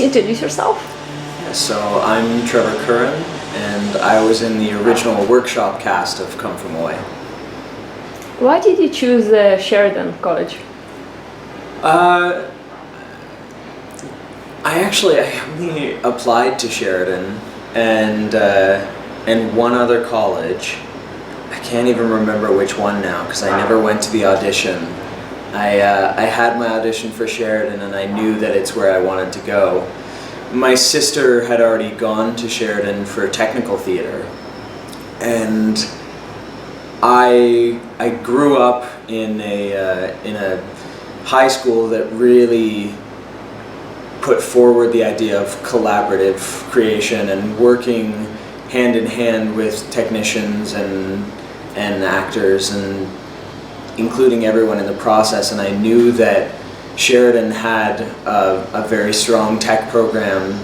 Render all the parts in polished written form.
please introduce yourself? Yeah, so I'm Trevor Curran, and I was in the original workshop cast of Come From Away. Why did you choose Sheridan College? I only applied to Sheridan and one other college. I can't even remember which one now because I never went to the audition. I had my audition for Sheridan and I knew that it's where I wanted to go. My sister had already gone to Sheridan for technical theater, and I grew up in a high school that really put forward the idea of collaborative creation and working hand in hand with technicians and actors and including everyone in the process, and I knew that Sheridan had a very strong tech program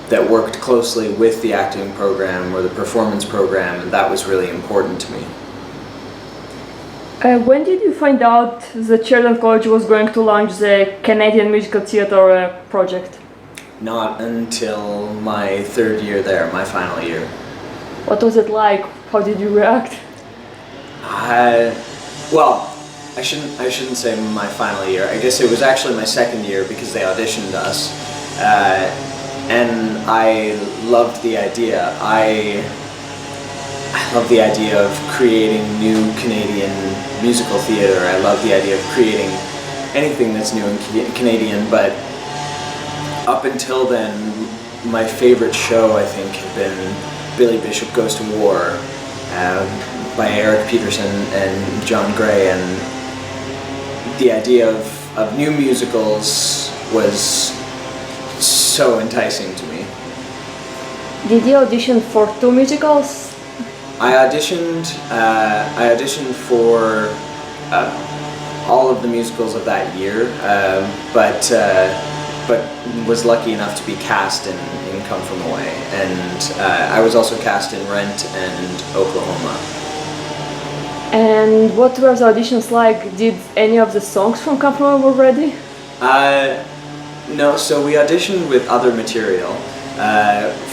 that worked closely with the acting program or the performance program, and that was really important to me. When did you find out that Sheridan College was going to launch the Canadian musical theatre project? Not until my third year there, my final year. What was it like? How did you react? Well, I shouldn't say my final year. I guess it was actually my second year because they auditioned us, and I loved the idea. I love the idea of creating new Canadian musical theatre. I love the idea of creating anything that's new and Canadian, but up until then, my favorite show, I think, had been Billy Bishop Goes to War by Eric Peterson and John Gray, and the idea of new musicals was so enticing to me. Did you audition for 2 musicals? I auditioned for all of the musicals of that year, but was lucky enough to be cast in Come From Away, and I was also cast in Rent and Oklahoma. And what were the auditions like? Did any of the songs from Come From Away were ready? No, so we auditioned with other material.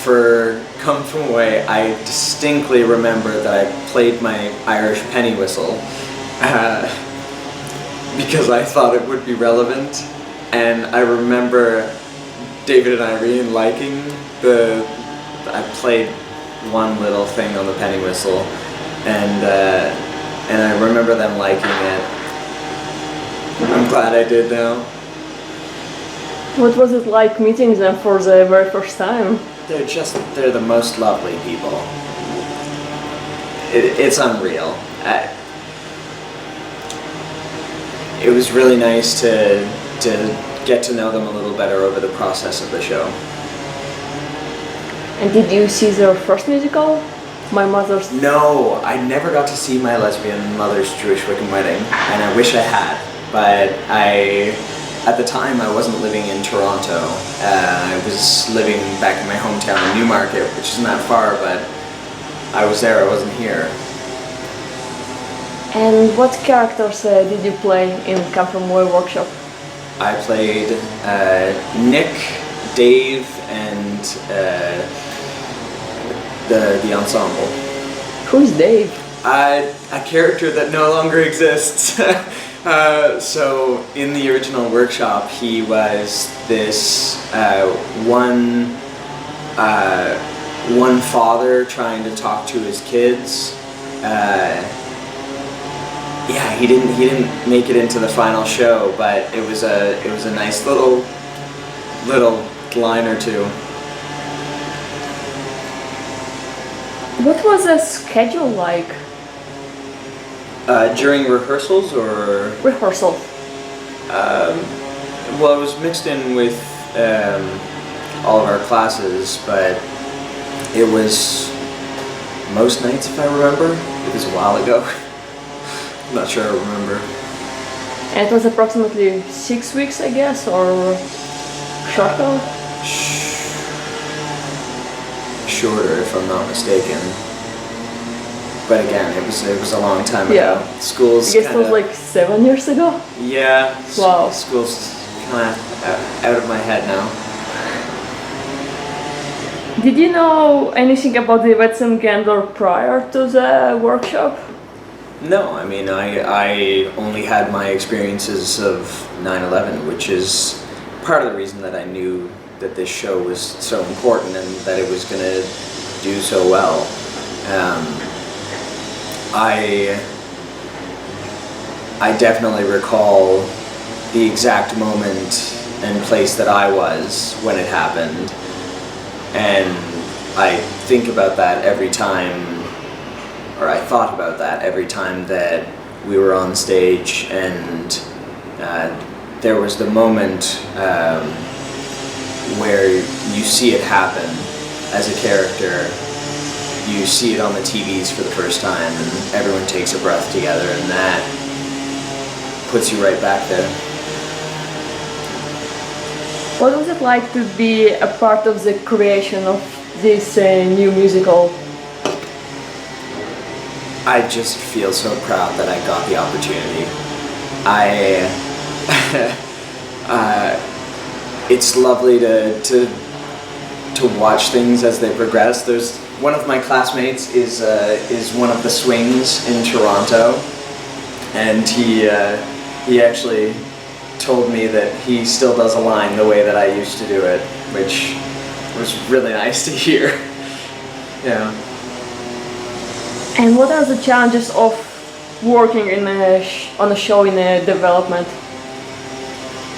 For Come From Away, I distinctly remember that I played my Irish penny whistle because I thought it would be relevant, and I remember David and Irene liking I played one little thing on the penny whistle, and I remember them liking it. I'm glad I did now. What was it like meeting them for the very first time? They're the most lovely people. It's unreal. It was really nice to get to know them a little better over the process of the show. And did you see their first musical? My Mother's... No, I never got to see my lesbian mother's Jewish Wiccan Wedding, and I wish I had, but at the time I wasn't living in Toronto. I was living back in my hometown in Newmarket, which isn't that far, but I was there, I wasn't here. And what characters did you play in Come From Away workshop? I played Nick, Dave, and the ensemble. Who's Dave? A character that no longer exists. So in the original workshop, he was this one father trying to talk to his kids. Yeah, he didn't make it into the final show, but it was a nice little line or two. What was the schedule like? During rehearsals or? Rehearsal. Well, it was mixed in with all of our classes, but it was most nights, if I remember. It was a while ago. I'm not sure I remember. And it was approximately 6 weeks, I guess, or shorter? Shorter, if I'm not mistaken. But again, it was a long time ago. Yeah. School's I guess it was like 7 years ago? Yeah. Wow. School's kind of out of my head now. Did you know anything about the Wetzengender prior to the workshop? No, I mean, I only had my experiences of 9/11, which is part of the reason that I knew that this show was so important and that it was going to do so well. I definitely recall the exact moment and place that I was when it happened, and I think about that every time, or I thought about that every time that we were on stage, and there was the moment where you see it happen as a character. You see it on the TVs for the first time, and everyone takes a breath together, and that puts you right back there. What was it like to be a part of the creation of this new musical? I just feel so proud that I got the opportunity. It's lovely to watch things as they progress. There's one of my classmates is one of the swings in Toronto, and he actually told me that he still does a line the way that I used to do it, which was really nice to hear. Yeah. And what are the challenges of working on a show in a development?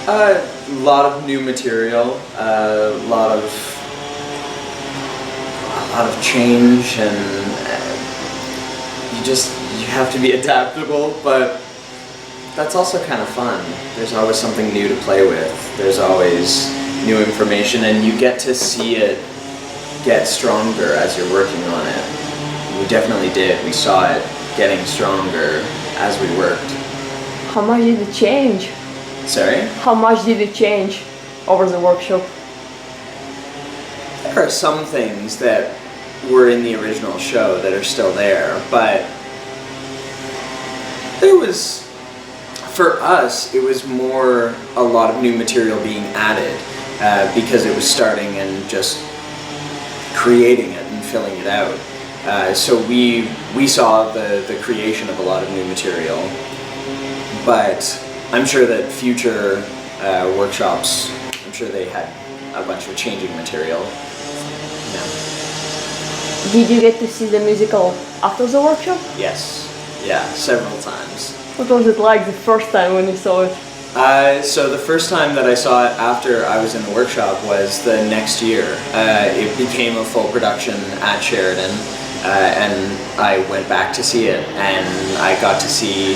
A lot of new material, a lot of change, and you have to be adaptable, but that's also kind of fun. There's always something new to play with. There's always new information, and you get to see it get stronger as you're working on it. We definitely did. We saw it getting stronger as we worked. How much did it change? Sorry? How much did it change over the workshop? There are some things that were in the original show that are still there, but for us, it was more a lot of new material being added because it was starting and just creating it and filling it out. So we saw the creation of a lot of new material, but I'm sure that future workshops, I'm sure they had a bunch of changing material. Yeah. Did you get to see the musical after the workshop? Yes, yeah, several times. What was it like the first time when you saw it? So the first time that I saw it after I was in the workshop was the next year. It became a full production at Sheridan, and I went back to see it, and I got to see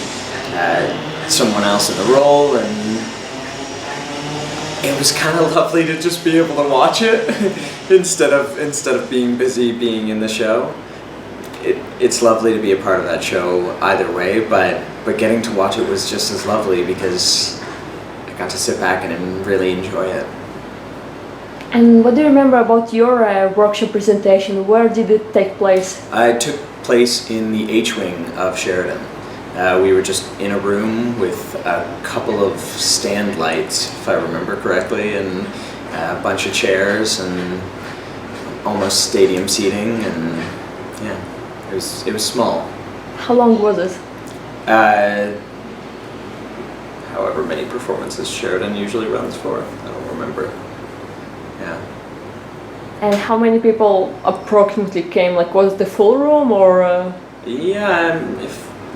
someone else in the role, and it was kind of lovely to just be able to watch it instead of being busy being in the show. It's lovely to be a part of that show either way, but getting to watch it was just as lovely because I got to sit back and really enjoy it. And what do you remember about your workshop presentation? Where did it take place? It took place in the H-wing of Sheridan. We were just in a room with a couple of stand lights, if I remember correctly, and a bunch of chairs and almost stadium seating, and yeah, it was small. How long was it? However many performances Sheridan usually runs for, I don't remember. Yeah. And how many people approximately came? Like, was it the full room or? Yeah,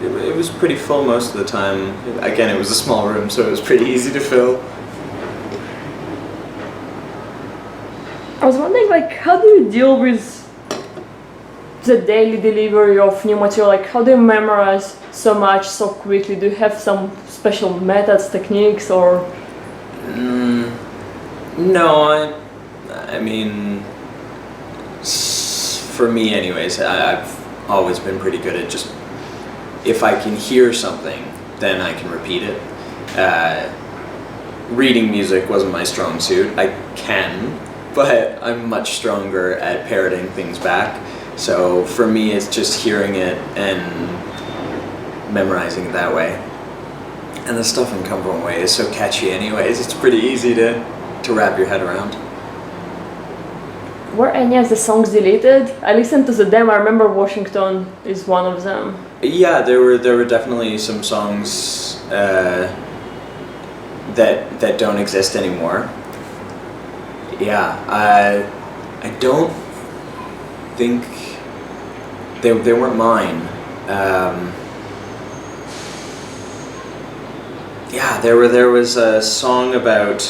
it was pretty full most of the time. Again, it was a small room, so it was pretty easy to fill. I was wondering, like, how do you deal with the daily delivery of new material? Like, how do you memorize so much so quickly? Do you have some special methods, techniques, or? No, I mean, for me anyways, I've always been pretty good at just, if I can hear something, then I can repeat it. Reading music wasn't my strong suit. I can, but I'm much stronger at parroting things back. So for me, it's just hearing it and memorizing it that way. And the stuff in Come From Away is so catchy anyways, it's pretty easy to wrap your head around. were any of the songs deleted? I listened to the demo. I remember Washington is one of them. Yeah, there were definitely some songs that don't exist anymore. Yeah, I don't think they weren't mine. Yeah, there was a song about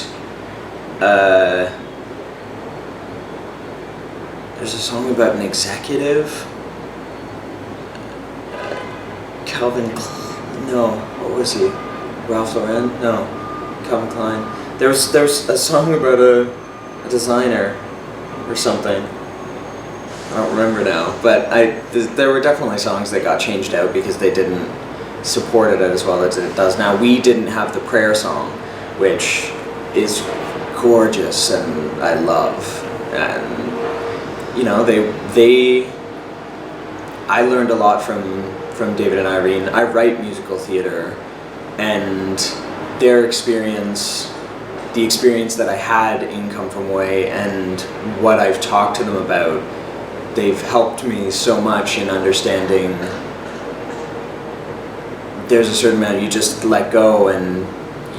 there's a song about an executive. What was he? Ralph Lauren? No, Calvin Klein. There was a song about a designer or something. I don't remember now, but there were definitely songs that got changed out because they didn't support it as well as it does now. We didn't have the prayer song, which is gorgeous and I love, and you know I learned a lot from David and Irene. I write musical theater, and their experience, the experience that I had in Come From Away and what I've talked to them about, they've helped me so much in understanding there's a certain amount you just let go and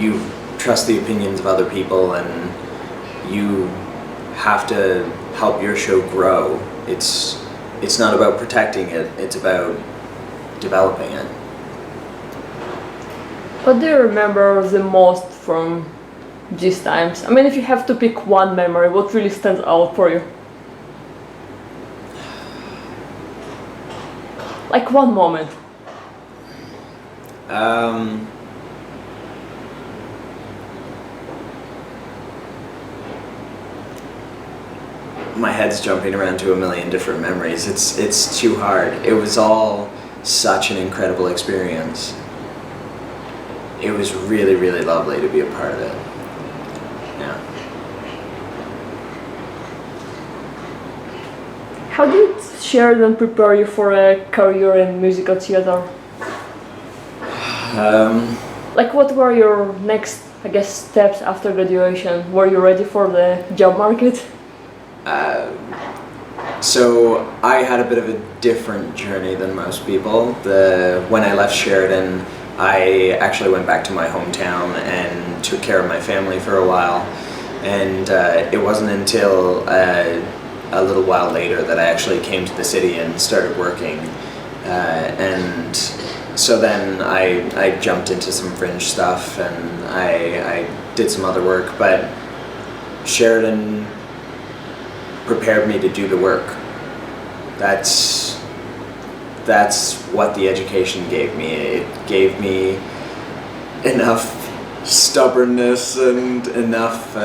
you trust the opinions of other people and you have to help your show grow. It's not about protecting it, it's about developing it. What do you remember the most from these times? I mean, if you have to pick one memory, what really stands out for you? Like one moment. My head's jumping around to a million different memories. It's too hard. It was all such an incredible experience. It was really, really lovely to be a part of it. Yeah. How did Sheridan prepare you for a career in musical theater? Like, what were your next, I guess, steps after graduation? Were you ready for the job market? So I had a bit of a different journey than most people. When I left Sheridan, I actually went back to my hometown and took care of my family for a while. And it wasn't until a little while later that I actually came to the city and started working. And so then I jumped into some fringe stuff and I did some other work, but Sheridan prepared me to do the work. That's what the education gave me. It gave me enough stubbornness and enough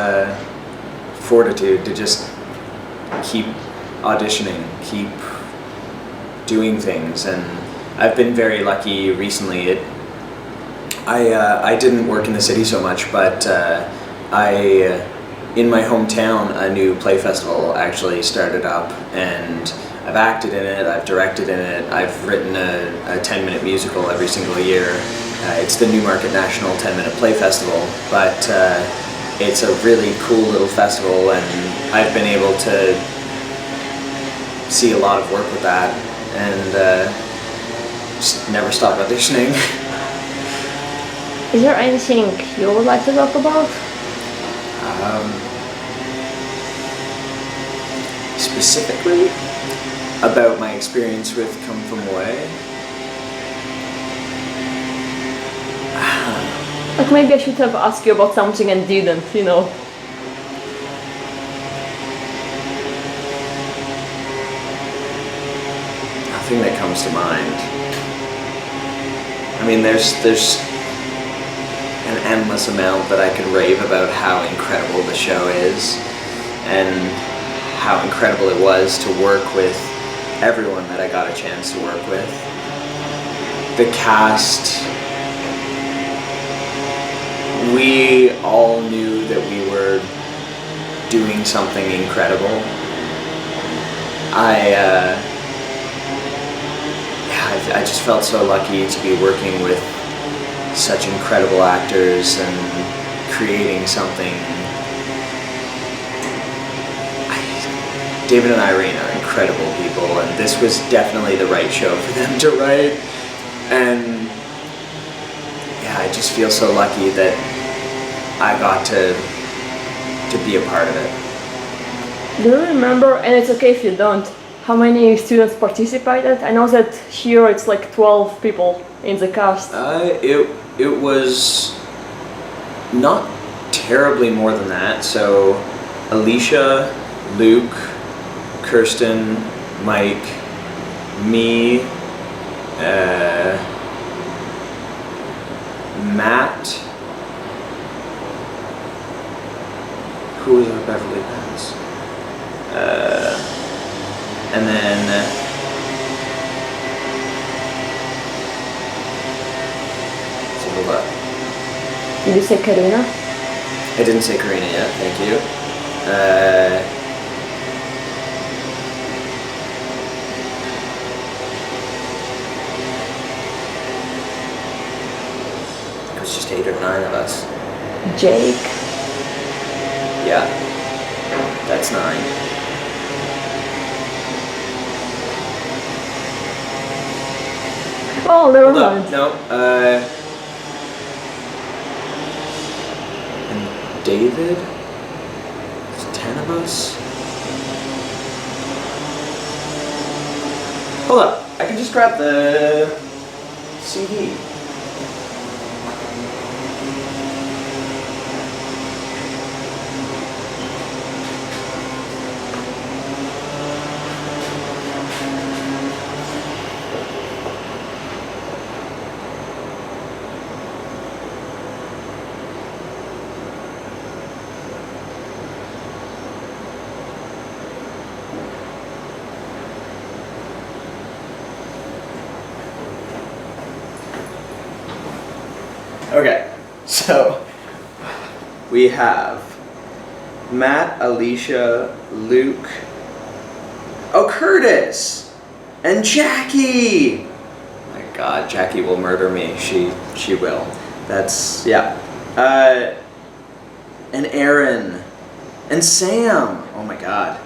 fortitude to just keep auditioning, keep doing things, and I've been very lucky recently. I didn't work in the city so much, but in my hometown, a new play festival actually started up, and I've acted in it, I've directed in it, I've written a 10-minute musical every single year. It's the Newmarket National 10-Minute Play Festival, but it's a really cool little festival, and I've been able to see a lot of work with that, and just never stop auditioning. Is there anything you would like to talk about? Specifically about my experience with Come From Away. Like, maybe I should have asked you about something and didn't, you know. Nothing that comes to mind. I mean, there's an endless amount that I could rave about how incredible the show is and how incredible it was to work with everyone that I got a chance to work with. The cast, we all knew that we were doing something incredible. I just felt so lucky to be working with such incredible actors and creating something. I David and Irene are incredible people, and this was definitely the right show for them to write. And yeah, I just feel so lucky that I got to be a part of it. Do you remember, and it's okay if you don't, how many students participated? I know that here it's like 12 people in the cast. It was not terribly more than that. So Alicia, Luke, Kirsten, Mike, me, Matt, who was our Beverly Pens? And then so hold up. Did you say Karina? I didn't say Karina yet, thank you. It was just 8 or 9 of us. Jake. Yeah, that's 9. Oh, never Hold up, mind. no, and David? It's 10 of us? Hold up, I can just grab the CD. Okay, so we have Matt, Alicia, Luke, oh, Curtis, and Jackie. Oh my God, Jackie will murder me. She will. That's, yeah. And Aaron, and Sam. Oh my God,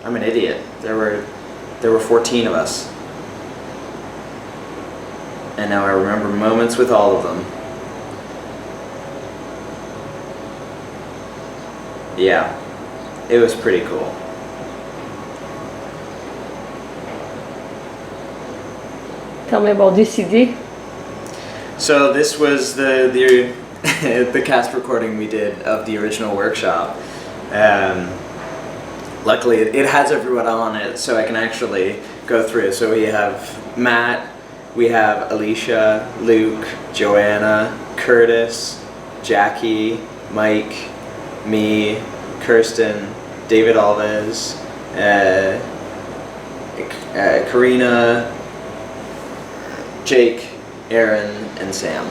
I'm an idiot. There were 14 of us, and now I remember moments with all of them. Yeah, it was pretty cool. Tell me about this CD. So this was the the cast recording we did of the original workshop. Luckily, it has everyone on it, so I can actually go through it. So we have Matt, we have Alicia, Luke, Joanna, Curtis, Jackie, Mike, me, Kirsten, David Alves, Karina, Jake, Aaron, and Sam.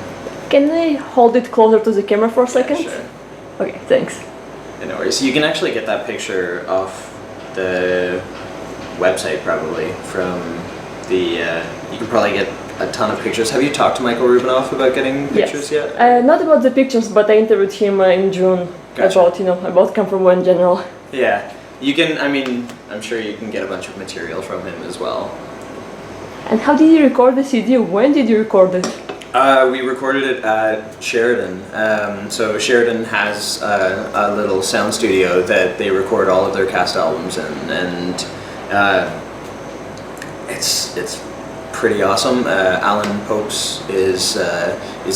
Can I hold it closer to the camera for a second? Yeah, sure. Okay, thanks. No worries. So you can actually get that picture off the website probably from the, you can probably get a ton of pictures. Have you talked to Michael Rubinoff about getting pictures Yes. yet? Not about the pictures, but I interviewed him in June Gotcha. about Camper One in general. Yeah. You can, I mean, I'm sure you can get a bunch of material from him as well. And how did you record the CD? When did you record it? We recorded it at Sheridan. So Sheridan has a little sound studio that they record all of their cast albums in, and it's pretty awesome. Alan Popes is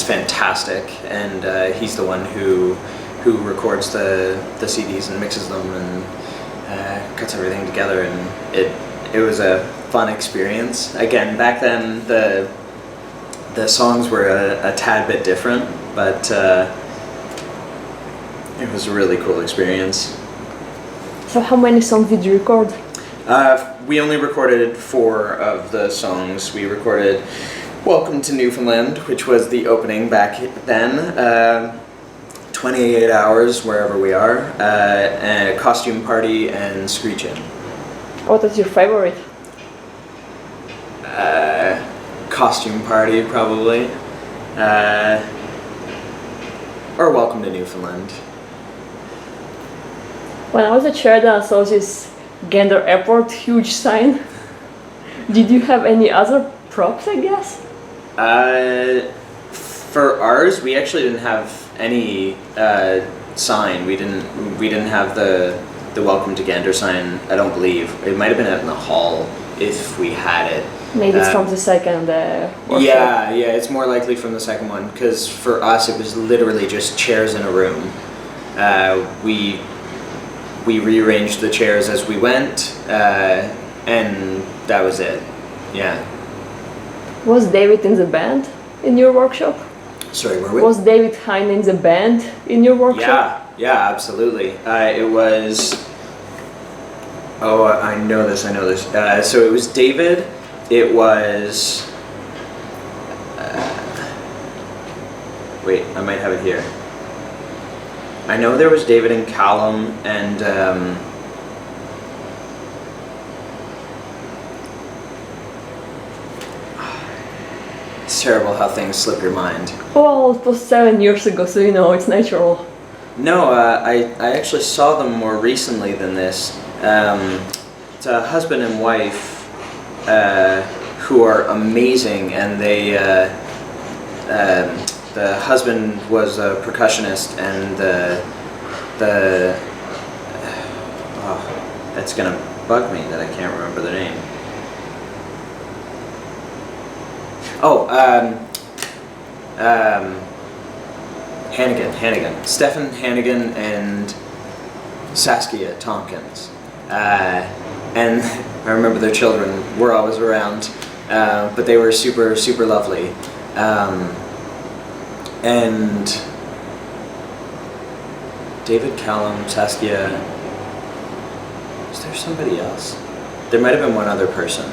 fantastic, and he's the one who records the CDs and mixes them and cuts everything together, and it was a fun experience. Again, back then the songs were a tad bit different, but it was a really cool experience. So how many songs did you record? We only recorded 4 of the songs. We recorded Welcome to Newfoundland, which was the opening back then, 28 Hours, Wherever We Are, and Costume Party, and Screechin'. What was your favorite? Costume Party, probably. Or Welcome to Newfoundland. When I was at Sheridan, I saw this Gander Airport huge sign. Did you have any other props, I guess? For ours, we actually didn't have any sign. We didn't have the welcome to Gander sign. I don't believe it might have been out in the hall if we had it. Maybe it's from the second workshop. Yeah, it's more likely from the second one because for us it was literally just chairs in a room. We rearranged the chairs as we went, and that was it. Yeah. Was David in the band in your workshop? Sorry, were we? Was David Hine in the band in your workshop? Yeah, absolutely. It was. Oh, I know this. So it was David. It was. Wait, I might have it here. I know there was David and Callum and. It's terrible how things slip your mind. Well, it was 7 years ago, so it's natural. No, I actually saw them more recently than this. It's a husband and wife who are amazing, and they the husband was a percussionist, and the that's gonna bug me that I can't remember the name. Hannigan. Stefan Hannigan and Saskia Tompkins. And I remember their children were always around, but they were super, super lovely. And David, Callum, Saskia, is there somebody else? There might have been one other person.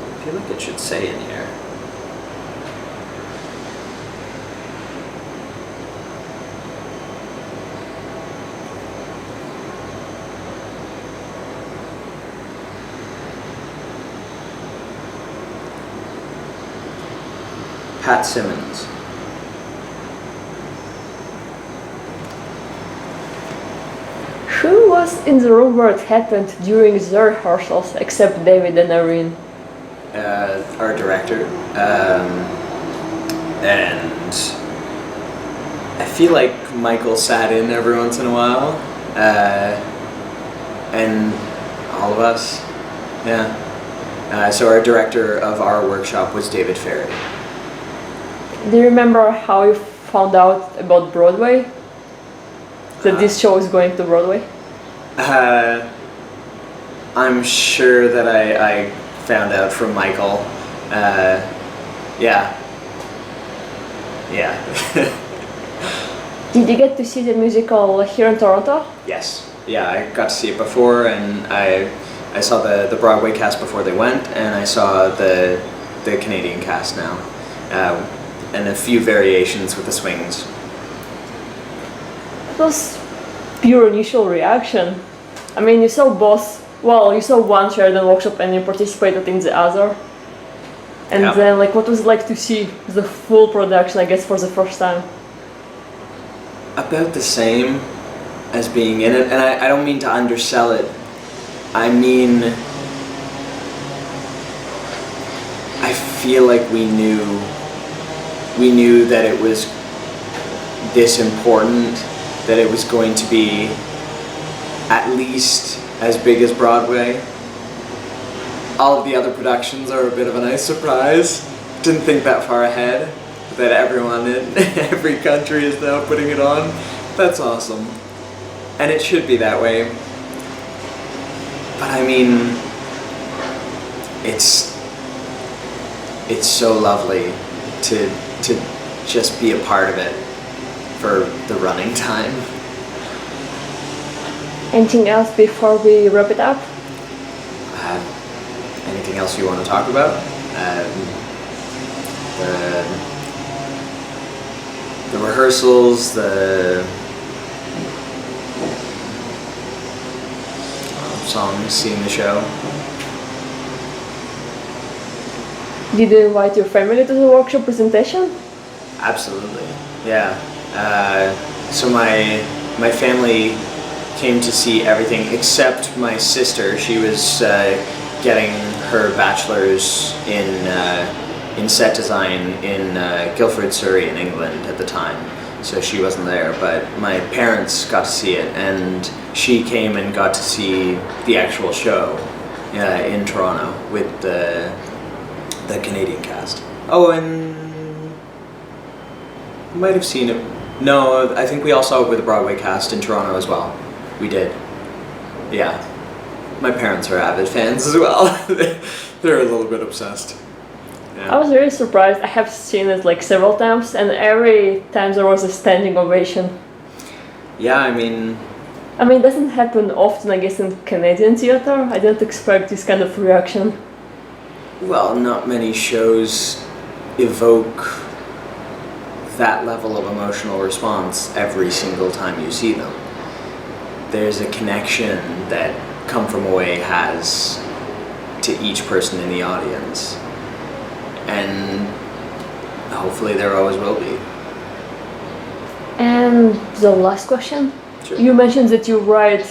I feel like it should say in here. Pat Simmons. Who was in the room where it happened during the rehearsals except David and Irene? Our director. And I feel like Michael sat in every once in a while. And all of us. Yeah. So our director of our workshop was David Ferry. Do you remember how you found out about Broadway? That this show is going to Broadway? I'm sure that I found out from Michael. Yeah. Did you get to see the musical here in Toronto? Yes. Yeah, I got to see it before, and I saw the Broadway cast before they went, and I saw the Canadian cast now. And a few variations with the swings. It was pure initial reaction. I mean, you saw one Sheridan workshop and you participated in the other. And then, what was it like to see the full production, I guess, for the first time? About the same as being in it, and I don't mean to undersell it. I mean, I feel like we knew that it was this important, that it was going to be at least as big as Broadway. All of the other productions are a bit of a nice surprise. Didn't think that far ahead, that everyone in every country is now putting it on. That's awesome. And it should be that way. But I mean, it's so lovely to just be a part of it for the running time. Anything else before we wrap it up? Anything else you want to talk about? The rehearsals, the songs, seeing the show. Did you invite your family to the workshop presentation? Absolutely, yeah. So my my family came to see everything except my sister. She was getting her bachelor's in set design in Guildford, Surrey in England at the time. So she wasn't there, but my parents got to see it, and she came and got to see the actual show in Toronto with the Canadian cast. Oh, and you might have seen it. No, I think we all saw it with the Broadway cast in Toronto as well. We did. Yeah. My parents are avid fans as well. They're a little bit obsessed. Yeah. I was really surprised. I have seen it like several times, and every time there was a standing ovation. Yeah, I mean, it doesn't happen often, I guess, in Canadian theater. I didn't expect this kind of reaction. well, not many shows evoke that level of emotional response every single time you see them. There's a connection that Come From Away has to each person in the audience. And hopefully there always will be. And the last question. Sure. You mentioned that you write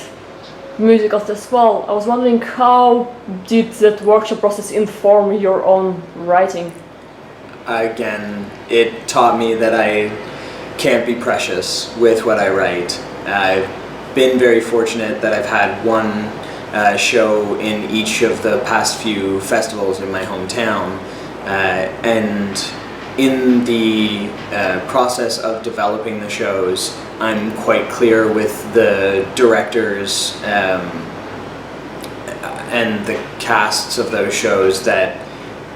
musicals as well. I was wondering, how did that workshop process inform your own writing? Again, it taught me that I can't be precious with what I write. I've been very fortunate that I've had one show in each of the past few festivals in my hometown, and in the process of developing the shows, I'm quite clear with the directors and the casts of those shows that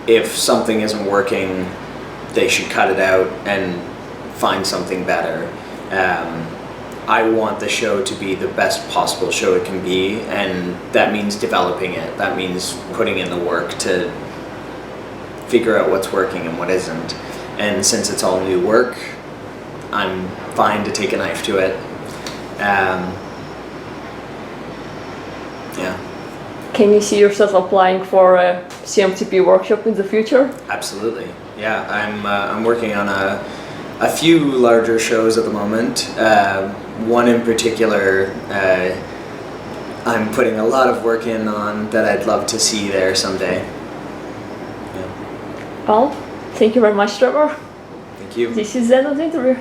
if something isn't working, they should cut it out and find something better. I want the show to be the best possible show it can be, and that means developing it. That means putting in the work to figure out what's working and what isn't. And since it's all new work, I'm fine to take a knife to it. Yeah. Can you see yourself applying for a CMTP workshop in the future? Absolutely. Yeah, I'm working on a few larger shows at the moment. One in particular, I'm putting a lot of work in on that I'd love to see there someday. Yeah. Well, thank you very much, Trevor. Thank you. This is the end of the interview.